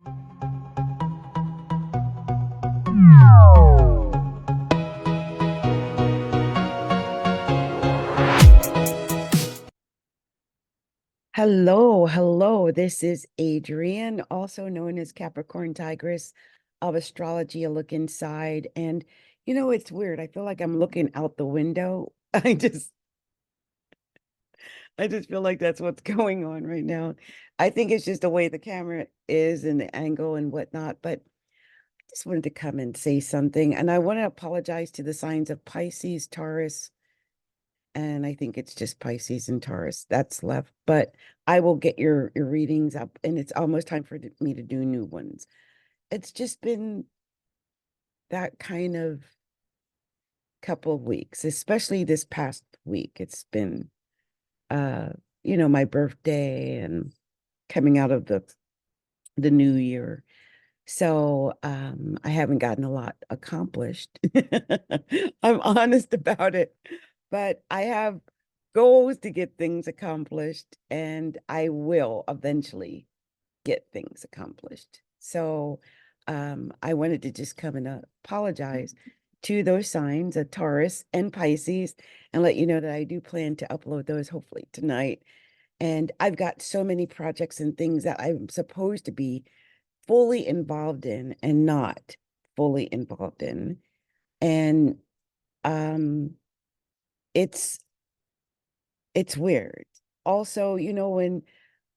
Hello, hello. This is Adrienne, also known as Capricorntigress of Astrology, a look inside. And it's weird. I feel like I'm looking out the window. I just feel like that's what's going on right now. I think it's just the way the camera is and the angle and whatnot, but I just wanted to come and say something. And I want to apologize to the signs of Pisces, Taurus, and I think it's just Pisces and Taurus that's left. But I will get your readings up, and it's almost time for me to do new ones. It's just been that kind of couple of weeks, especially this past week. It's been uh, my birthday and coming out of the new year. So I haven't gotten a lot accomplished. I'm honest about it, but I have goals to get things accomplished, and I will eventually get things accomplished. So I wanted to just come and apologize to those signs of Taurus and Pisces and let you know that I do plan to upload those hopefully tonight. And I've got so many projects and things that I'm supposed to be fully involved in and not fully involved in. And um it's it's weird. Also, when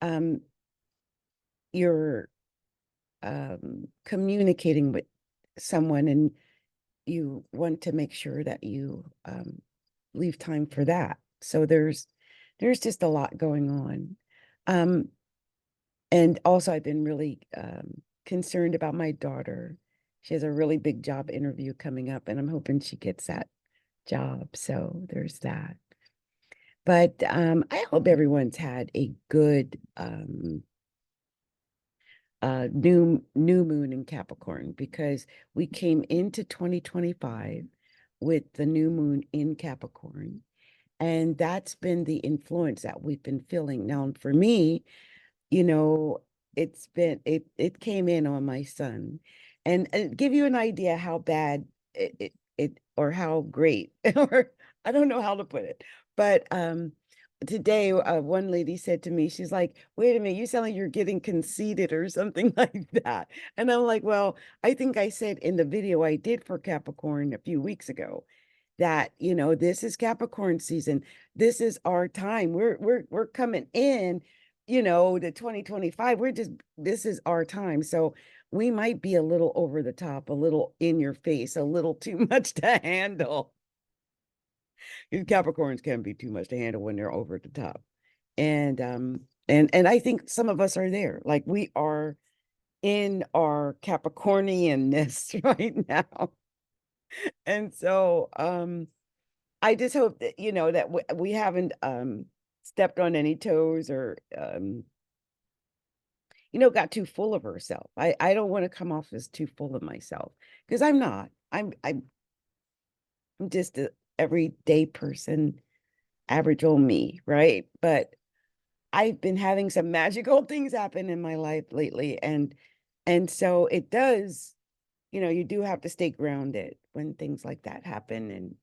um you're communicating with someone and you want to make sure that you leave time for that. So there's just a lot going on. Um and also I've been really concerned about my daughter. She has a really big job interview coming up, and I'm hoping she gets that job. So there's that. But I hope everyone's had a good new moon in Capricorn, because we came into 2025 with the new moon in Capricorn, and that's been the influence that we've been feeling. Now, for me, you know, it came in on my son, and give you an idea how bad it or how great, or I don't know how to put it, but today one lady said to me, she's like, wait a minute, you sound like you're getting conceited or something like that. And I'm like, well, I think I said in the video I did for Capricorn a few weeks ago that this is Capricorn season. This is our time. We're coming in, to 2025. This is our time. So we might be a little over the top, a little in your face, a little too much to handle. Capricorns can be too much to handle when they're over the top. And I think some of us are there. Like, we are in our Capricornianness right now. And so I just hope that that we haven't stepped on any toes, or got too full of ourselves. I don't want to come off as too full of myself, because I'm not. I'm just a everyday person, average old me, right? But I've been having some magical things happen in my life lately, and so it does, you do have to stay grounded when things like that happen,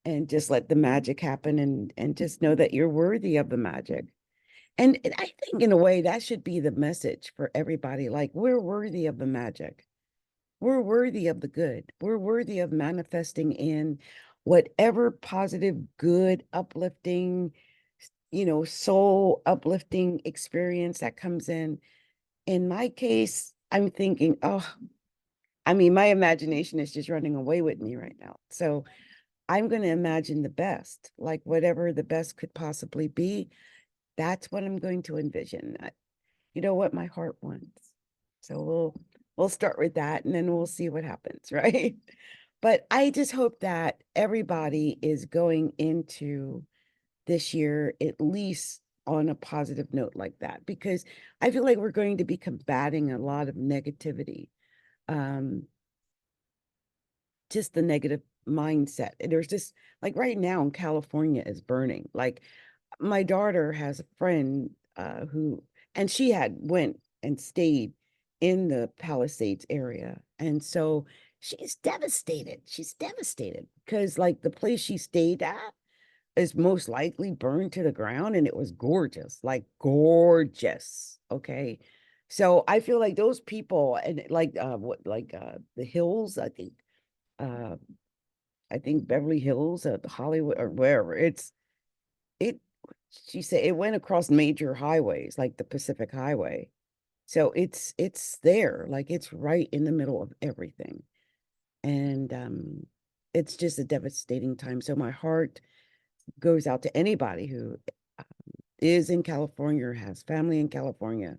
and just let the magic happen, and just know that you're worthy of the magic. And I think in a way that should be the message for everybody. Like, we're worthy of the magic. We're worthy of the good. We're worthy of manifesting in whatever positive, good, uplifting, soul uplifting experience that comes in. In my case, I'm thinking, oh, I mean, my imagination is just running away with me right now. So I'm going to imagine the best, like whatever the best could possibly be. That's what I'm going to envision. What my heart wants. So we'll start with that, and then we'll see what happens, right? But I just hope that everybody is going into this year at least on a positive note like that, because I feel like we're going to be combating a lot of negativity. Um, just the negative mindset. And there's just, like, right now in California is burning. Like, my daughter has a friend who, and she had went and stayed in the Palisades area. And so she's devastated. She's devastated because, like, the place she stayed at is most likely burned to the ground, and it was gorgeous, like gorgeous. Okay. So I feel like those people, and like the hills, uh I think Beverly Hills, Hollywood, or wherever. It she said it went across major highways like the Pacific Highway. So it's there, like it's right in the middle of everything. And it's just a devastating time. So my heart goes out to anybody who is in California or has family in California.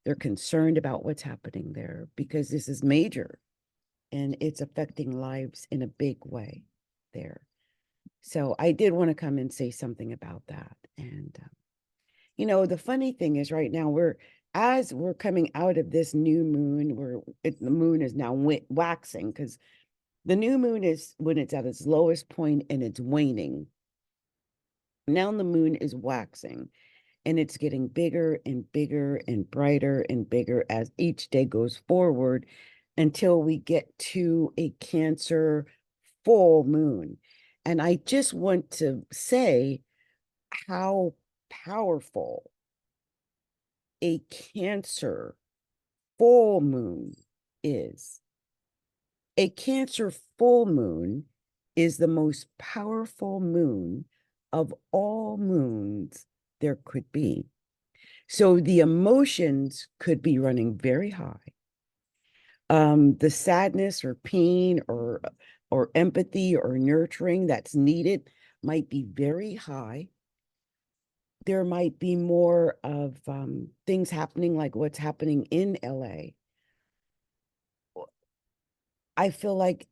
They're concerned about what's happening there because this is major and it's affecting lives in a big way there. So I did want to come and say something about that. And the funny thing is, right now as we're coming out of this new moon, the moon is now waxing, because the new moon is when it's at its lowest point and it's waning. Now the moon is waxing, and it's getting bigger and bigger and brighter and bigger as each day goes forward until we get to a Cancer full moon. And I just want to say how powerful a Cancer full moon is. A Cancer full moon is the most powerful moon of all moons there could be. So the emotions could be running very high. The sadness or pain or empathy or nurturing that's needed might be very high. There might be more of things happening like what's happening in LA. I feel like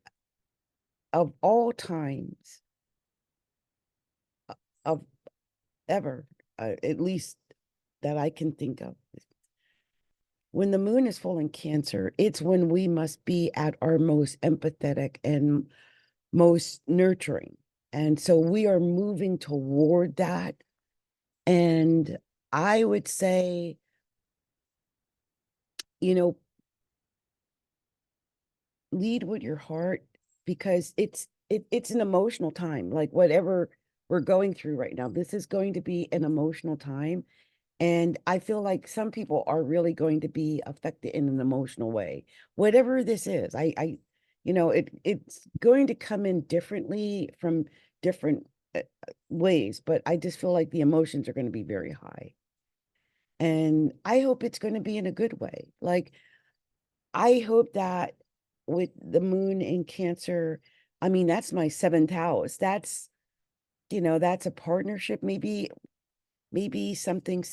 of all times of ever, at least that I can think of, when the moon is full in Cancer, it's when we must be at our most empathetic and most nurturing. And so we are moving toward that. And I would say, lead with your heart, because it's an emotional time. Like whatever we're going through right now, this is going to be an emotional time. And I feel like some people are really going to be affected in an emotional way. Whatever this is, it's going to come in differently from different ways, but I just feel like the emotions are going to be very high. And I hope it's going to be in a good way. Like, I hope that with the moon in Cancer, I mean, that's my seventh house. That's a partnership, maybe something,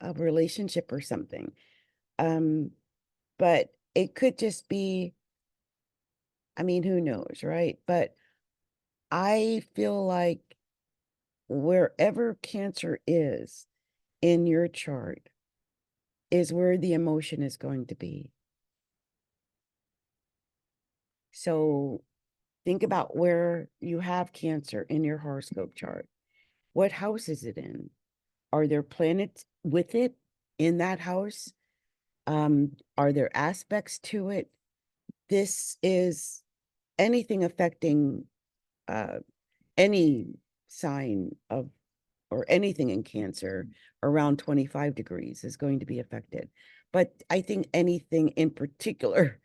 a relationship or something. But it could just be, I mean, who knows, right? But I feel like wherever Cancer is in your chart is where the emotion is going to be. So think about where you have Cancer in your horoscope chart. What house is it in? Are there planets with it in that house? Are there aspects to it? This is anything affecting any sign of or anything in Cancer around 25 degrees is going to be affected. But I think anything in particular,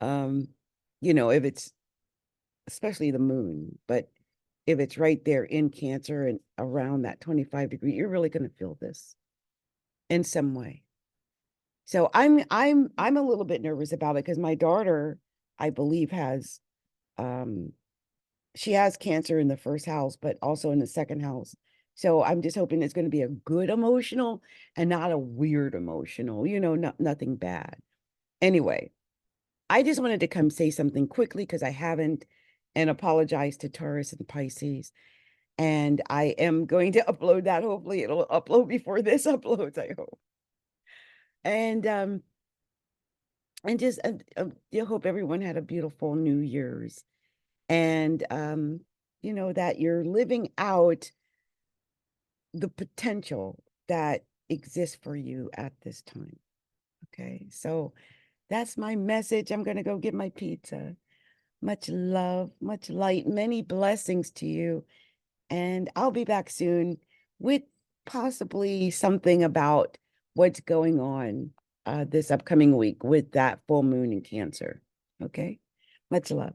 if it's especially the moon, but if it's right there in Cancer and around that 25-degree, you're really going to feel this in some way. So I'm a little bit nervous about it because my daughter, I believe, she has Cancer in the first house, but also in the second house. So I'm just hoping it's going to be a good emotional and not a weird emotional, nothing bad. Anyway, I just wanted to come say something quickly because I haven't, and apologize to Taurus and Pisces. And I am going to upload that. Hopefully it'll upload before this uploads, I hope. And just I hope everyone had a beautiful New Year's, and that you're living out the potential that exists for you at this time. Okay, so That's my message. I'm going to go get my pizza. Much love, much light, many blessings to you. And I'll be back soon with possibly something about what's going on this upcoming week with that full moon in Cancer. Okay. Much love.